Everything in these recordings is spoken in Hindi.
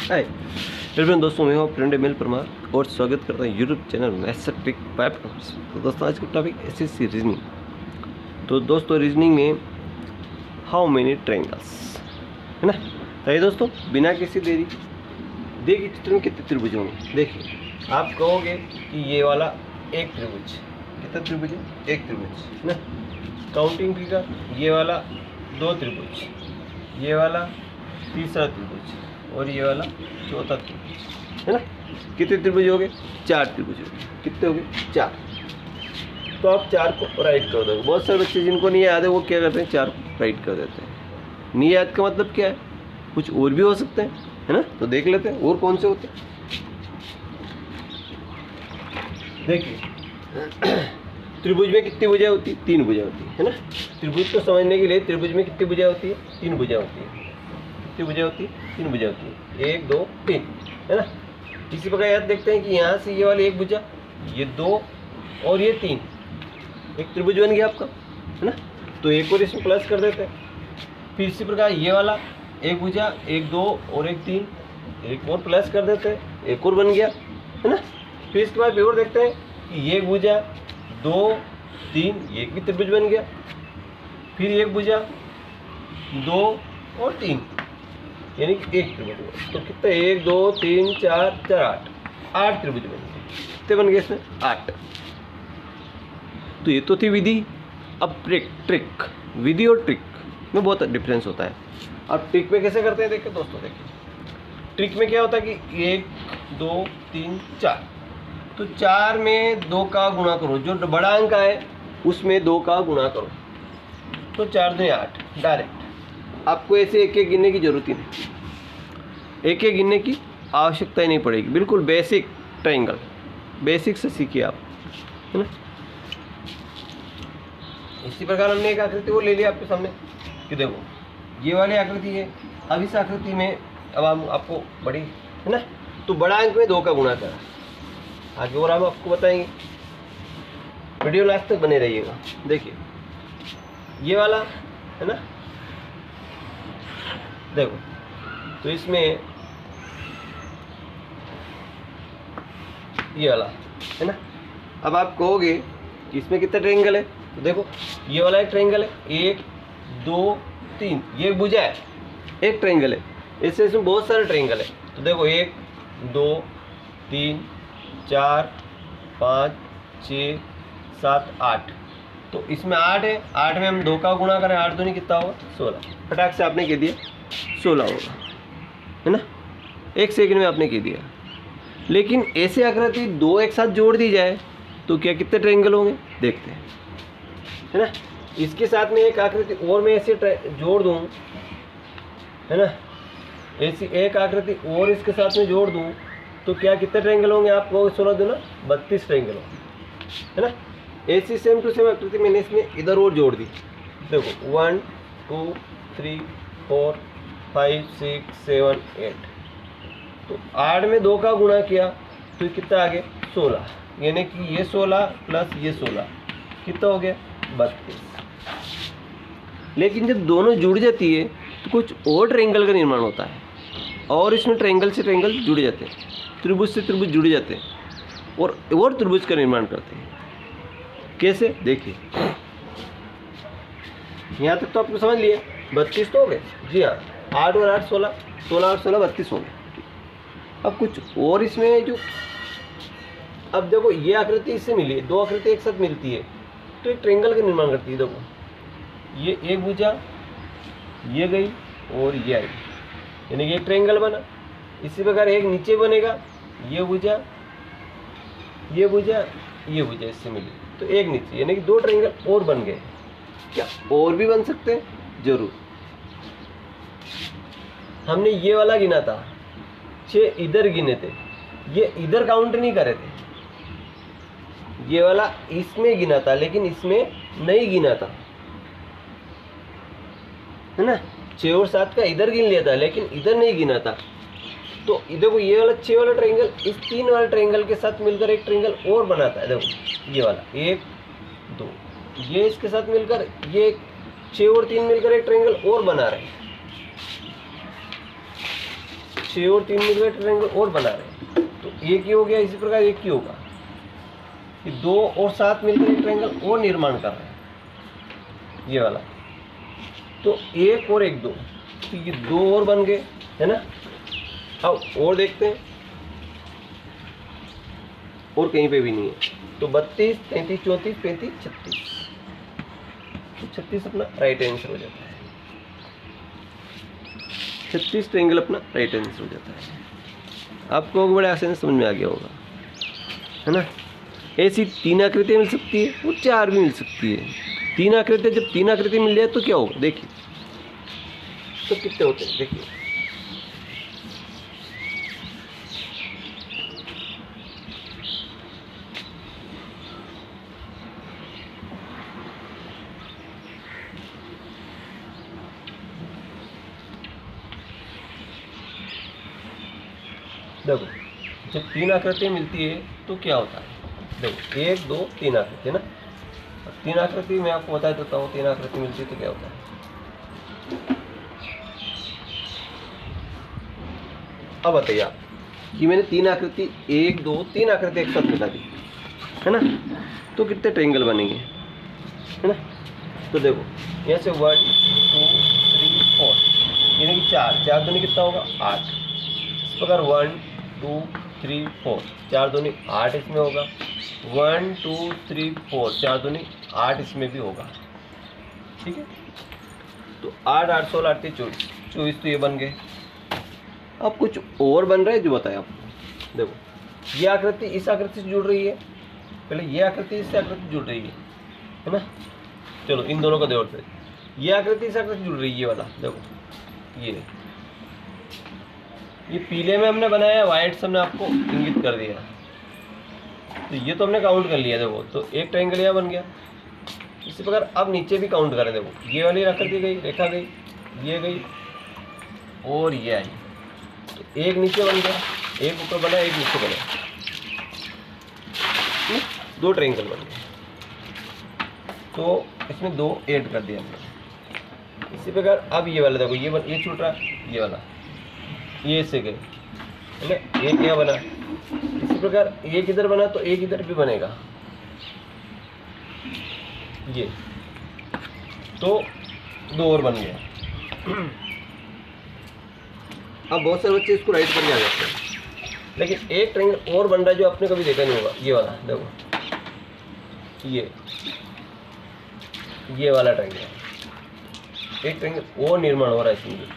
हाय एवरीवन, दोस्तों मैं हूँ फ्रेंड एमिल परमार और स्वागत करता हूँ YouTube channel maths trick 5 numbers. तो दोस्तों आज का टॉपिक एसएससी रीजनिंग। तो दोस्तों रीजनिंग में हाउ मेनी ट्रायंगल्स है ना। तो ये दोस्तों बिना किसी देरी देखिए चित्र में कितने त्रिभुज होंगे। देखिए आप कहोगे कि ये वाला एक त्रिभुज, कितना त्रिभुज है? एक त्रिभुज है ना। काउंटिंग फिगर ये वाला दो त्रिभुज, ये वाला तीसरा त्रिभुज और ये वाला चौथा त्रिभुज है ना। कितने त्रिभुज हो गए? चार त्रिभुज हो गए। कितने हो गए? चार। तो आप चार को राइट कर दोगे। बहुत सारे बच्चे जिनको नहीं याद है वो क्या करते हैं, चार को राइट कर देते हैं। नहीं याद का मतलब क्या है? कुछ और भी हो सकते हैं है ना। तो देख लेते हैं और कौन से होते हैं। देखिए त्रिभुज में कितनी भुजाएं होती है? तीन भुजाएं होती है ना। त्रिभुज को समझने के लिए त्रिभुज में कितनी भुजाएं होती है? तीन भुजाएं होती है। कितनी भुजाएं होती है? तीन भुजाएं होती है। एक दो तीन है ना। इसी प्रकार याद देखते हैं कि यहाँ से ये वाली एक भुजा, ये दो और ये तीन, एक त्रिभुज बन गया आपका है ना। तो एक और इसमें प्लस कर देते हैं। फिर इसी प्रकार ये वाला एक भुजा, एक दो और एक तीन, एक और प्लस कर देते हैं, एक और बन गया है ना। फिर इसके बाद और देखते हैं कि ये भुजा दो तीन, ये भी त्रिभुज बन गया। फिर एक भुजा दो और तीन, यानी कि एक त्रिभुज। तो कितने? एक दो तीन चार चार आठ, आठ त्रिभुज बन गए। कितने बन गए इसमें? आठ। तो ये तो थी विधि। अब ट्रिक विधि और ट्रिक में बहुत डिफरेंस होता है। अब ट्रिक में कैसे करते हैं देखिए दोस्तों। देखिए ट्रिक में क्या होता है कि एक दो तीन चार, तो चार में दो का गुणा करो, जो बड़ा अंक है उसमें दो का गुणा करो, तो चार दो आठ। डायरेक्ट आपको ऐसे एक एक गिनने की जरूरत ही नहीं, एक एक गिनने की आवश्यकता ही नहीं पड़ेगी। बिल्कुल बेसिक ट्रायंगल, बेसिक से सीखिए आप है ना। इसी प्रकार हमने एक आकृति वो ले लिया आपके सामने कि देखो ये वाली आकृति है। अब इस आकृति में अब हम आपको बड़ी है ना, तो बड़ा अंक में दो का गुणा करा। आगे और हम आपको बताएंगे, वीडियो लास्ट तक बने रहिएगा। देखिए ये वाला है ना, देखो तो इसमें ये वाला है ना। अब आप कहोगे कि इसमें कितने ट्रायंगल है, तो देखो ये वाला एक ट्रायंगल है, एक दो तीन, ये भुजा है, एक ट्रायंगल है। इससे इसमें बहुत सारे ट्रायंगल है। तो देखो एक दो तीन चार पाँच छः सात आठ, तो इसमें आठ है। आठ में हम दो का गुणा करें, आठ दूनी कितना होगा? 16। फटाक से आपने कह दिया 16 होगा है ना, एक सेकंड में आपने कह दिया। लेकिन ऐसे आकृति दो एक साथ जोड़ दी जाए तो क्या कितने ट्रायंगल होंगे देखते हैं है ना। इसके साथ में एक आकृति और मैं ऐसे जोड़ दूँ है ना, ऐसी एक आकृति और इसके साथ में जोड़ दूँ तो क्या कितने ट्रायंगल होंगे? आप कहोगे 16 दूना 32 ट्रायंगल होंगे है ना। ऐसी सेम टू सेम आकृति मैंने इसमें इधर और जोड़ दी। देखो 1 2 3 4 5 6 7 8, तो 8 में दो का गुणा किया तो कितना आ गया? 16, यानी कि ये 16 प्लस ये 16 कितना हो गया? 32। लेकिन जब दोनों जुड़ जाती है तो कुछ और ट्रायंगल का निर्माण होता है, और इसमें ट्रायंगल से ट्रायंगल जुड़ जाते हैं, त्रिभुज से त्रिभुज जुड़ जाते हैं और त्रिभुज का निर्माण करते हैं। कैसे? देखिए यहाँ तक तो आपको समझ लिया, 32 तो हो गए। जी हाँ, 8 और 8 16, 16 और 16 32 हो गए। अब कुछ और इसमें जो, अब देखो ये आकृति इससे मिली है, दो आकृति एक साथ मिलती है तो एक ट्रायंगल का निर्माण करती है। देखो ये एक भुजा, ये गई और ये आई, यानी कि एक ट्रायंगल बना। इसी प्रकार एक नीचे बनेगा, ये भुजा ये भुजा ये भुजा इससे मिली तो एक नीचे, यानी कि दो ट्रायंगल और बन गए। क्या और भी बन सकते हैं? जरूर। हमने ये वाला गिना था, 6 इधर गिने थे, ये इधर काउंट नहीं करे थे। ये वाला इसमें गिना था लेकिन इसमें नहीं गिना था है ना। 6 और 7 का इधर गिन लिया था लेकिन इधर नहीं गिना था। तो देखो ये वाला 6 वाला ट्रायंगल इस 3 वाले ट्रायंगल के साथ मिलकर एक ट्रायंगल और बनाता है। देखो ये वाला 1 2, ये इसके साथ मिलकर ये 6 और 3 मिलकर एक ट्रायंगल और बना रहे हैं। 6 और 3 मिलकर ट्रायंगल और बना रहे हैं, तो एक ही हो गया। इसी प्रकार एक ही होगा कि 2 और 7 मिलकर एक ट्रायंगल और निर्माण कर रहे हैं, ये वाला। तो 1 और 1 2, तो ये 2 और बन गए, है ना। अब और देखते हैं, और कहीं पे भी नहीं है। तो 32, 33, 34, 35, 36, तो 36 अपना राइट आंसर हो जाता है। 36 ट्रायंगल अपना राइट आंसर हो जाता है। आपको बड़े आसानी से समझ में आ गया होगा, है ना। ऐसी 3 आकृतियाँ मिल सकती है और 4 भी मिल सकती है। 3 आकृतियाँ, जब 3 आकृति मिल जाए तो क्या होगा, देखिए तो कितने होते हैं, देखिए। देखो, जब 3 आकृतियाँ मिलती है तो क्या होता है, देखो 1 2 3 आकृति, है ना। 3 आकृति मैं आपको बता देता हूँ, 3 आकृति मिलती है तो क्या होता है। अब बताइए आप कि मैंने 3 आकृति 1 2 3 आकृति एक साथ बता दी, है ना, तो कितने ट्रायंगल बनेंगे, है ना। तो देखो यहाँ से 1 2 3 4, यानी कि 4 दूनी कितना होगा, 8। इस प्रकार 1 2 3 4, 4 दूनी 8 इसमें होगा। 1 2 3 4, 4 दूनी 8 इसमें भी होगा, ठीक है। तो 8 8 16 8 24, 24 तो ये बन गए। अब कुछ और बन रहा है जो बताया आपको। देखो ये आकृति इस आकृति से जुड़ रही है, पहले ये आकृति इससे आकृति जुड़ रही है ना। चलो इन दोनों का जोड़ते हैं। ये आकृति इस आकृति से जुड़ रही है, ये वाला देखो, ये पीले में हमने बनाया, व्हाइट से हमने आपको इंगित कर दिया। तो ये तो हमने काउंट कर लिया, देखो तो एक ट्रायंगल यहाँ बन गया। इसी प्रकार अब नीचे भी काउंट करें, देखो ये वाली आकृति गई, रेखा गई, ये गई और ये आई, तो एक नीचे बन गया, एक ऊपर बना, एक नीचे बना, 2 ट्रायंगल बन गए। तो इसमें 2 ऐड कर दिया हमने। इसी प्रकार अब ये वाला देखो, ये छूट रहा, ये वाला ये से गए, है ना, एक यहाँ बना। इसी प्रकार एक इधर बना तो एक इधर भी बनेगा, ये तो 2 और बन गया। अब बहुत सारे बच्चे इसको राइट करके आ जाते हैं, लेकिन एक ट्रायंगल और बन रहा है जो आपने कभी देखा नहीं होगा, ये वाला देखो, ये वाला ट्रायंगल, एक ट्रायंगल और निर्माण हो रहा है इसमें,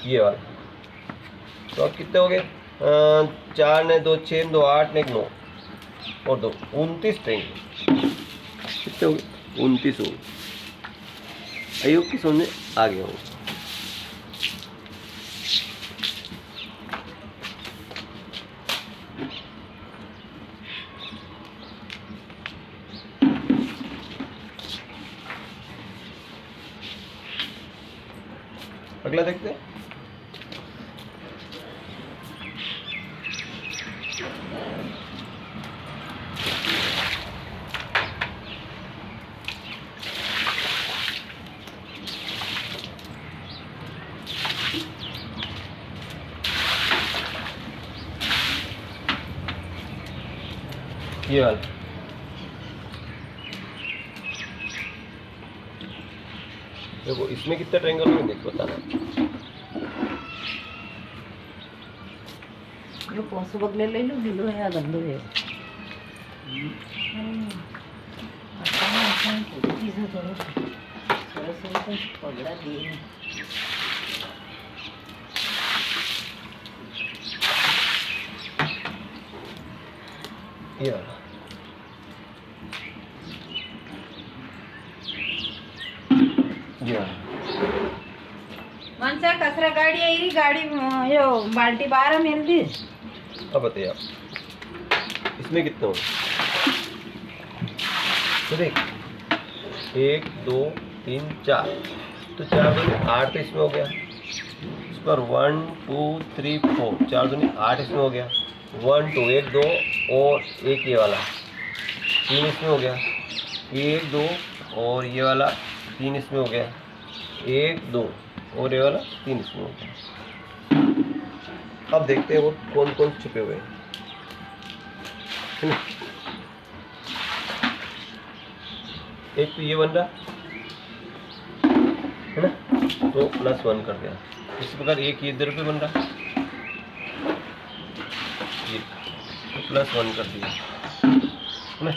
ये वाला। तो अब कितने हो गए, 4 ने 2 6 2 8 ने 1 9 और 2 29 ट्रायंगल। कितने हो गए, 29 हो गए। आई होप की समझ में आ गया होगा। अगला देखते हैं। ये वाला देखो, इसमें कितने ट्रायंगल होंगे देखो, बताना। जो पौसो बगले ले लो, ढीलो है या गंदो है। चीज़ें थोड़ा सरस पगड़ा दिए। ये वाला माणसा कचरा गाडी आई, गाडी यो बाल्टी 12 मेल दी। अब बताइए आप इसमें कितने होंगे, तो देख 1 2 3 4, तो 4 दूनी 8 तो इसमें हो गया। इस पर 1 2 3 4, 4 दूनी 8 इसमें हो गया। 1 2 1 2 और एक ये वाला 3 इसमें हो गया। 1 2 और ये वाला 3 इसमें हो गया। 1 2 और ये वाला 3 इसमें होता है। अब देखते हैं वो कौन कौन छुपे हुए हैं, है ना। एक तो ये बन रहा है ना, तो +1 कर दिया। इसी प्रकार एक ये इधर पे बन रहा, ये तो +1 कर दिया, है ना।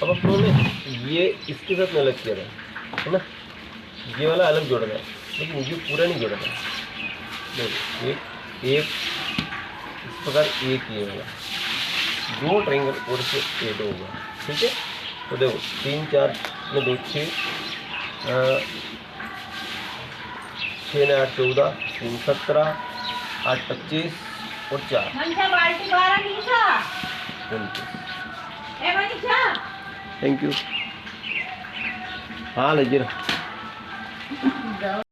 अब अपनों ने ये इसके साथ में अलग किया था, है ना। ये वाला अलग जोड़ा था, लेकिन ये पूरा नहीं जोड़ा था। देखो एक इस प्रकार एक ये होगा, 2 ट्रायंगल और से ऐड होगा, ठीक है। तो देखो 3 4 में 2 6 6 ने 8 14 3 17 8 25 और 4 मनीषा बाल्टी 12 नीचा 29। ए मनीषा थैंक यू। हाँ लीजिए।